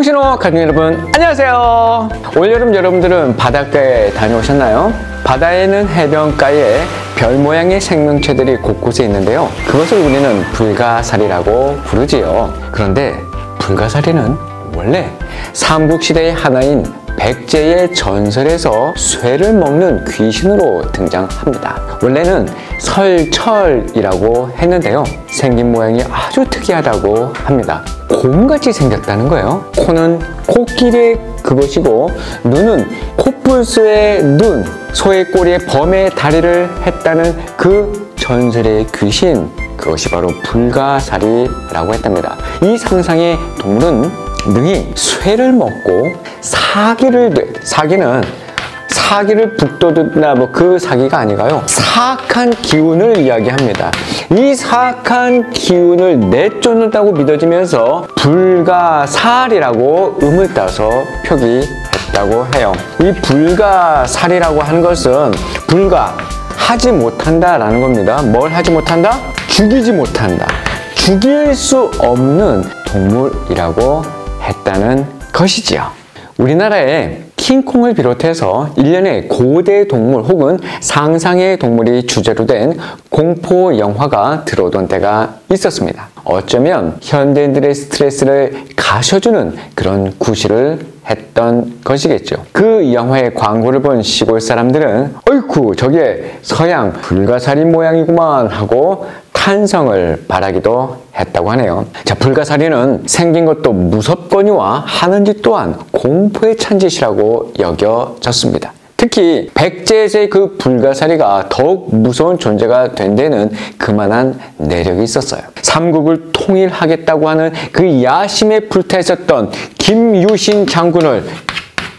통신호 가족 여러분 안녕하세요. 올여름 여러분들은 바닷가에 다녀오셨나요? 바다에는 해변가에 별 모양의 생명체들이 곳곳에 있는데요, 그것을 우리는 불가사리라고 부르지요. 그런데 불가사리는 원래 삼국시대의 하나인 백제의 전설에서 쇠를 먹는 귀신으로 등장합니다. 원래는 설철이라고 했는데요, 생긴 모양이 아주 특이하다고 합니다. 곰같이 생겼다는 거예요. 코는 코끼리의 그것이고, 눈은 코뿔소의 눈, 소의 꼬리에 범의 다리를 했다는 그 전설의 귀신, 그것이 바로 불가사리라고 했답니다. 이 상상의 동물은 능히 쇠를 먹고 사기는 사기를 북돋운다, 그 사기가 아니가요, 사악한 기운을 이야기합니다. 이 사악한 기운을 내쫓는다고 믿어지면서 불가살이라고 음을 따서 표기했다고 해요. 이 불가살이라고 하는 것은 불가, 하지 못한다 라는 겁니다. 뭘 하지 못한다? 죽이지 못한다. 죽일 수 없는 동물이라고 했다는 것이지요. 우리나라에 킹콩을 비롯해서 일련의 고대 동물 혹은 상상의 동물이 주제로 된 공포 영화가 들어오던 때가 있었습니다. 어쩌면 현대인들의 스트레스를 가셔주는 그런 구실을 했던 것이겠죠. 그 영화의 광고를 본 시골 사람들은 어이쿠, 저게 서양 불가사리 모양이구만 하고 탄성을 바라기도 했다고 하네요. 자, 불가사리는 생긴 것도 무섭거니와 하는 짓 또한 공포의 찬짓이라고 여겨졌습니다. 특히 백제에서의 그 불가사리가 더욱 무서운 존재가 된 데는 그만한 내력이 있었어요. 삼국을 통일하겠다고 하는 그 야심에 불타 있었던 김유신 장군을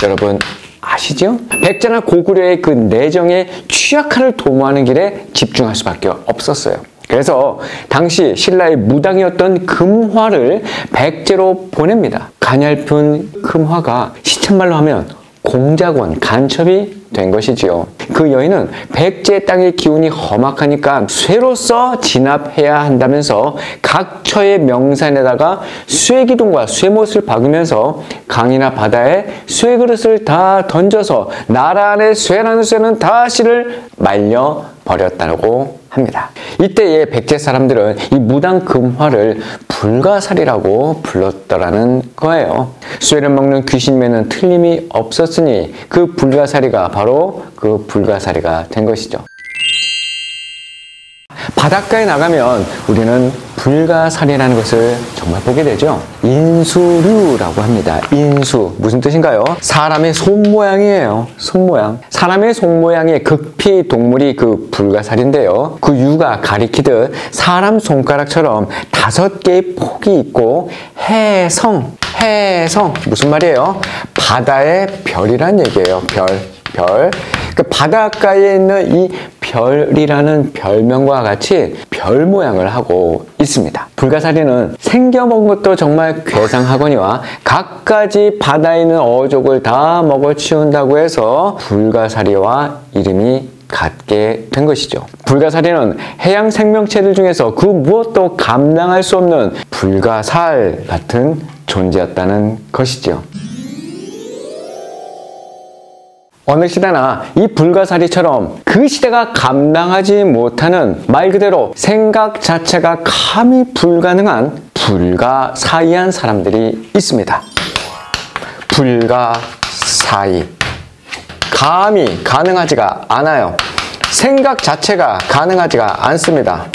여러분 아시죠? 백제나 고구려의 그 내정에 취약한을 도모하는 길에 집중할 수밖에 없었어요. 그래서 당시 신라의 무당이었던 금화를 백제로 보냅니다. 가냘픈 금화가 시쳇말로 하면 공작원, 간첩이 된 것이지요. 그 여인은 백제 땅의 기운이 험악하니까 쇠로서 진압해야 한다면서 각처의 명산에다가 쇠기둥과 쇠못을 박으면서 강이나 바다에 쇠그릇을 다 던져서 나라 안에 쇠라는 쇠는 다 씨를 말려 버렸다고 합니다. 이때의 백제 사람들은 이 무당 금화를 불가사리라고 불렀더라는 거예요. 쇠를 먹는 귀신임에는 틀림이 없었으니 그 불가사리가 바로 그 불가사리가 된 것이죠. 바닷가에 나가면 우리는 불가사리라는 것을 정말 보게 되죠. 인수류라고 합니다. 인수, 무슨 뜻인가요? 사람의 손모양이에요. 손모양. 사람의 손모양의 극피 동물이 그 불가사리인데요, 그 유가 가리키듯 사람 손가락처럼 5개의 폭이 있고 해성, 무슨 말이에요? 바다의 별이란 얘기예요. 별. 그 바닷가에 있는 이 별이라는 별명과 같이 별 모양을 하고 있습니다. 불가사리는 생겨먹은 것도 정말 괴상하거니와 갖가지 바다에 있는 어족을 다 먹어치운다고 해서 불가사리와 이름이 같게 된 것이죠. 불가사리는 해양 생명체들 중에서 그 무엇도 감당할 수 없는 불가살 같은 존재였다는 것이죠. 어느 시대나 이 불가사리처럼 그 시대가 감당하지 못하는, 말 그대로 생각 자체가 감히 불가능한 불가사의한 사람들이 있습니다. 불가사의. 감히 가능하지가 않아요. 생각 자체가 가능하지가 않습니다.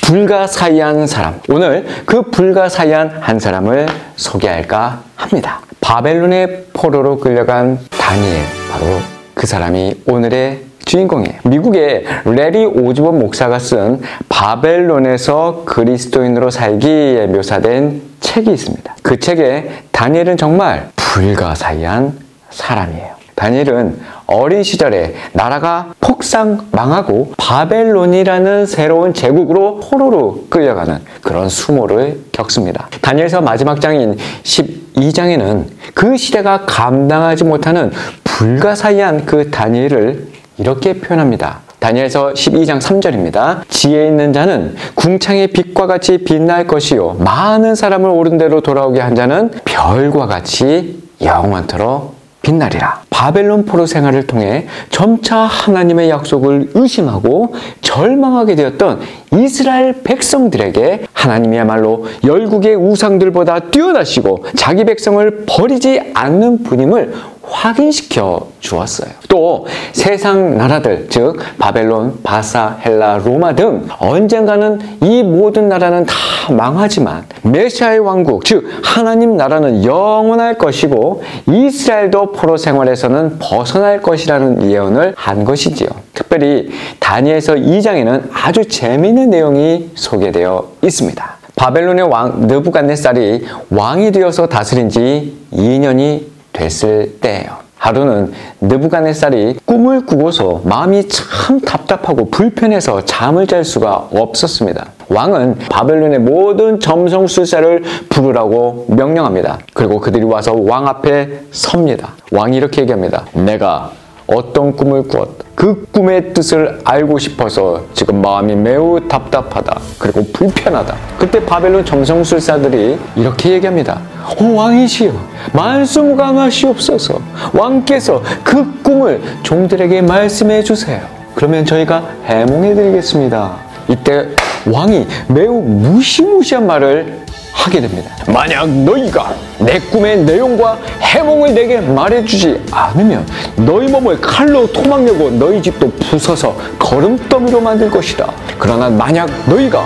불가사의한 사람. 오늘 그 불가사의한 한 사람을 소개할까 합니다. 바벨론의 포로로 끌려간 다니엘, 바로 그 사람이 오늘의 주인공이에요. 미국의 레리 오즈본 목사가 쓴 바벨론에서 그리스도인으로 살기에 묘사된 책이 있습니다. 그 책에 다니엘은 정말 불가사의한 사람이에요. 다니엘은 어린 시절에 나라가 폭삭 망하고 바벨론이라는 새로운 제국으로 포로로 끌려가는 그런 수모를 겪습니다. 다니엘서 마지막 장인 12장에는 그 시대가 감당하지 못하는 불가사의한 그 다니엘을 이렇게 표현합니다. 다니엘서 12장 3절입니다. 지혜 있는 자는 궁창의 빛과 같이 빛날 것이요 많은 사람을 옳은 대로 돌아오게 한 자는 별과 같이 영원토록 빛나리라. 바벨론 포로 생활을 통해 점차 하나님의 약속을 의심하고 절망하게 되었던 이스라엘 백성들에게 하나님이야말로 열국의 우상들보다 뛰어나시고 자기 백성을 버리지 않는 분임을 확인시켜 주었어요. 또 세상 나라들, 즉 바벨론, 바사, 헬라, 로마 등 언젠가는 이 모든 나라는 다 망하지만 메시아의 왕국, 즉 하나님 나라는 영원할 것이고 이스라엘도 포로 생활에서는 벗어날 것이라는 예언을 한 것이지요. 특별히 다니엘서 2장에는 아주 재미있는 내용이 소개되어 있습니다. 바벨론의 왕 느부갓네살이 왕이 되어서 다스린 지 2년이 됐을 때예요. 하루는 느부갓네살이 꿈을 꾸고서 마음이 참 답답하고 불편해서 잠을 잘 수가 없었습니다. 왕은 바벨론의 모든 점성술사를 부르라고 명령합니다. 그리고 그들이 와서 왕 앞에 섭니다. 왕이 이렇게 얘기합니다. 내가 어떤 꿈을 꾸었다. 그 꿈의 뜻을 알고 싶어서 지금 마음이 매우 답답하다. 그리고 불편하다. 그때 바벨론 점성술사들이 이렇게 얘기합니다. 왕이시여, 말씀강하시옵소서. 왕께서 그 꿈을 종들에게 말씀해 주세요. 그러면 저희가 해몽해 드리겠습니다. 이때 왕이 매우 무시무시한 말을 하게 됩니다. 만약 너희가 내 꿈의 내용과 해몽을 내게 말해주지 않으면 너희 몸을 칼로 토막내고 너희 집도 부숴서 거름더미로 만들 것이다. 그러나 만약 너희가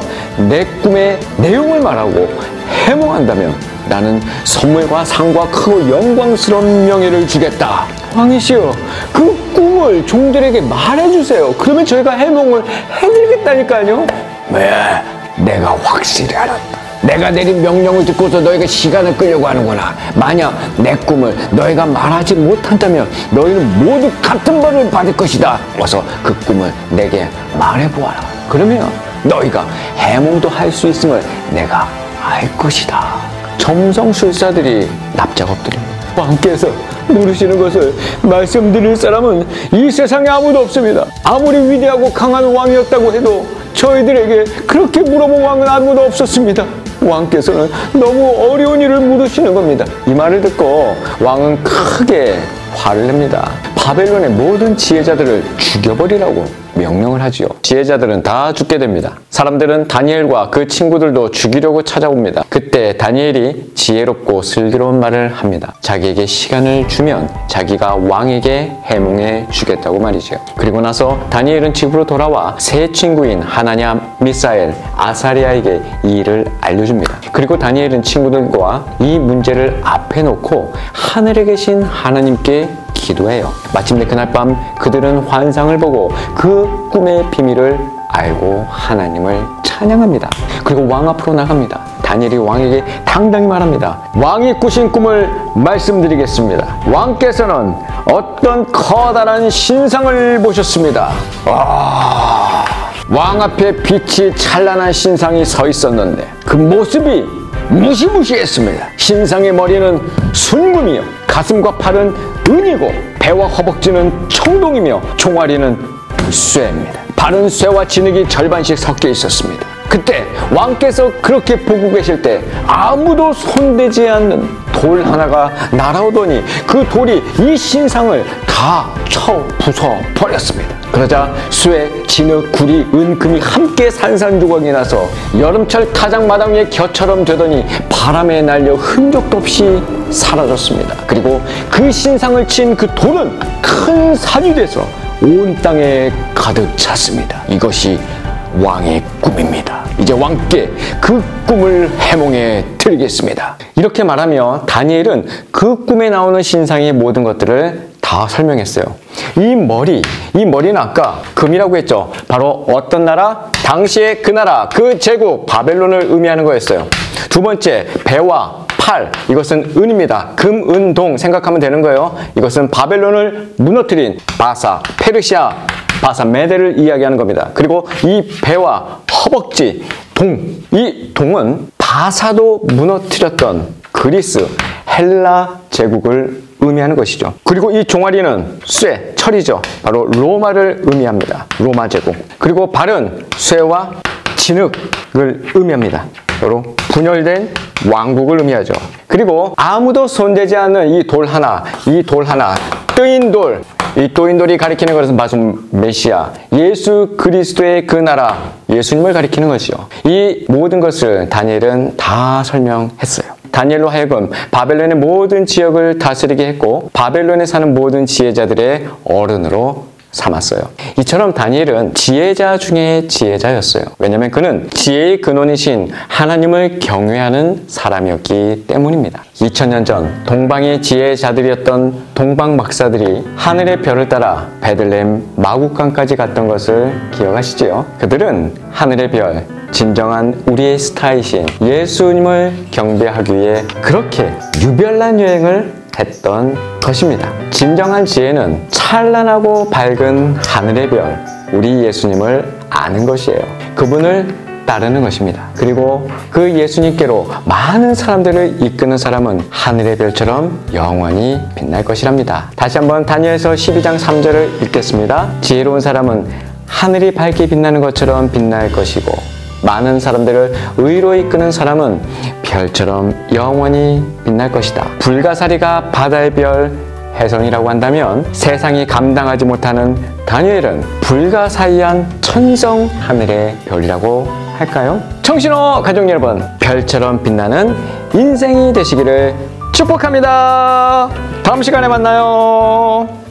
내 꿈의 내용을 말하고 해몽한다면 나는 선물과 상과 크고 영광스러운 명예를 주겠다. 왕이시여, 그 꿈을 종들에게 말해주세요. 그러면 저희가 해몽을 해드리겠다니까요. 왜? 내가 확실히 알았다. 내가 내린 명령을 듣고서 너희가 시간을 끌려고 하는구나. 만약 내 꿈을 너희가 말하지 못한다면 너희는 모두 같은 벌을 받을 것이다. 어서 그 꿈을 내게 말해보아라. 그러면 너희가 해몽도 할 수 있음을 내가 알 것이다. 점성술사들이 납작 엎드립니다. 왕께서 모르시는 것을 말씀드릴 사람은 이 세상에 아무도 없습니다. 아무리 위대하고 강한 왕이었다고 해도 저희들에게 그렇게 물어본 왕은 아무도 없었습니다. 왕께서는 너무 어려운 일을 물으시는 겁니다. 이 말을 듣고 왕은 크게 화를 냅니다. 바벨론의 모든 지혜자들을 죽여버리라고 명령을 하지요. 지혜자들은 다 죽게 됩니다. 사람들은 다니엘과 그 친구들도 죽이려고 찾아옵니다. 그때 다니엘이 지혜롭고 슬기로운 말을 합니다. 자기에게 시간을 주면 자기가 왕에게 해몽해 주겠다고 말이죠. 그리고 나서 다니엘은 집으로 돌아와 새 친구인 하나냐, 미사엘, 아사리아에게 이 일을 알려줍니다. 그리고 다니엘은 친구들과 이 문제를 앞에 놓고 하늘에 계신 하나님께 기도해요. 마침내 그날 밤 그들은 환상을 보고 그 꿈의 비밀을 알고 하나님을 찬양합니다. 그리고 왕 앞으로 나갑니다. 다니엘이 왕에게 당당히 말합니다. 왕이 꾸신 꿈을 말씀드리겠습니다. 왕께서는 어떤 커다란 신상을 보셨습니다. 왕 앞에 빛이 찬란한 신상이 서 있었는데 그 모습이 무시무시했습니다. 신상의 머리는 순금이요, 가슴과 팔은 은이고 배와 허벅지는 청동이며 종아리는 쇠입니다. 발은 쇠와 진흙이 절반씩 섞여 있었습니다. 그때 왕께서 그렇게 보고 계실 때 아무도 손대지 않는 돌 하나가 날아오더니 그 돌이 이 신상을 다 쳐 부숴 버렸습니다. 그러자 쇠, 진흙, 구리, 은, 금이 함께 산산조각이 나서 여름철 타작마당 위에 겨처럼 되더니 바람에 날려 흔적도 없이 사라졌습니다. 그리고 그 신상을 친 그 돌은 큰 산이 돼서 온 땅에 가득 찼습니다. 이것이 왕의 꿈입니다. 이제 왕께 그 꿈을 해몽해 드리겠습니다. 이렇게 말하며 다니엘은 그 꿈에 나오는 신상의 모든 것들을 다 설명했어요. 이 머리는 아까 금이라고 했죠. 바로 어떤 나라? 당시의 그 나라, 그 제국 바벨론을 의미하는 거였어요. 두 번째, 배와 팔, 이것은 은입니다. 금, 은, 동 생각하면 되는 거예요. 이것은 바벨론을 무너뜨린 바사, 페르시아, 바사, 메대를 이야기하는 겁니다. 그리고 이 배와 허벅지, 동, 이 동은 바사도 무너뜨렸던 그리스, 헬라 제국을 의미하는 것이죠. 그리고 이 종아리는 쇠, 철이죠. 바로 로마를 의미합니다. 로마 제국. 그리고 발은 쇠와 진흙을 의미합니다. 바로 분열된 왕국을 의미하죠. 그리고 아무도 손대지 않는 이 돌 하나, 뜨인 돌, 이 뜨인 돌이 가리키는 것은 바로 메시아, 예수 그리스도의 그 나라, 예수님을 가리키는 것이죠. 이 모든 것을 다니엘은 다 설명했어요. 다니엘로 하여금 바벨론의 모든 지역을 다스리게 했고 바벨론에 사는 모든 지혜자들의 어른으로 삼았어요. 이처럼 다니엘은 지혜자 중에 지혜자였어요. 왜냐하면 그는 지혜의 근원이신 하나님을 경외하는 사람이었기 때문입니다. 2000년 전 동방의 지혜자들이었던 동방 박사들이 하늘의 별을 따라 베들레헴 마국간까지 갔던 것을 기억하시지요? 그들은 하늘의 별, 진정한 우리의 스타이신 예수님을 경배하기 위해 그렇게 유별난 여행을 했던 것입니다. 진정한 지혜는 찬란하고 밝은 하늘의 별, 우리 예수님을 아는 것이에요. 그분을 따르는 것입니다. 그리고 그 예수님께로 많은 사람들을 이끄는 사람은 하늘의 별처럼 영원히 빛날 것이랍니다. 다시 한번 다니엘서 12장 3절을 읽겠습니다. 지혜로운 사람은 하늘이 밝게 빛나는 것처럼 빛날 것이고 많은 사람들을 의로 이끄는 사람은 별처럼 영원히 빛날 것이다. 불가사리가 바다의 별, 혜성이라고 한다면 세상이 감당하지 못하는 다니엘은 불가사의한 천성 하늘의 별이라고 할까요? 청신호 가족 여러분, 별처럼 빛나는 인생이 되시기를 축복합니다. 다음 시간에 만나요.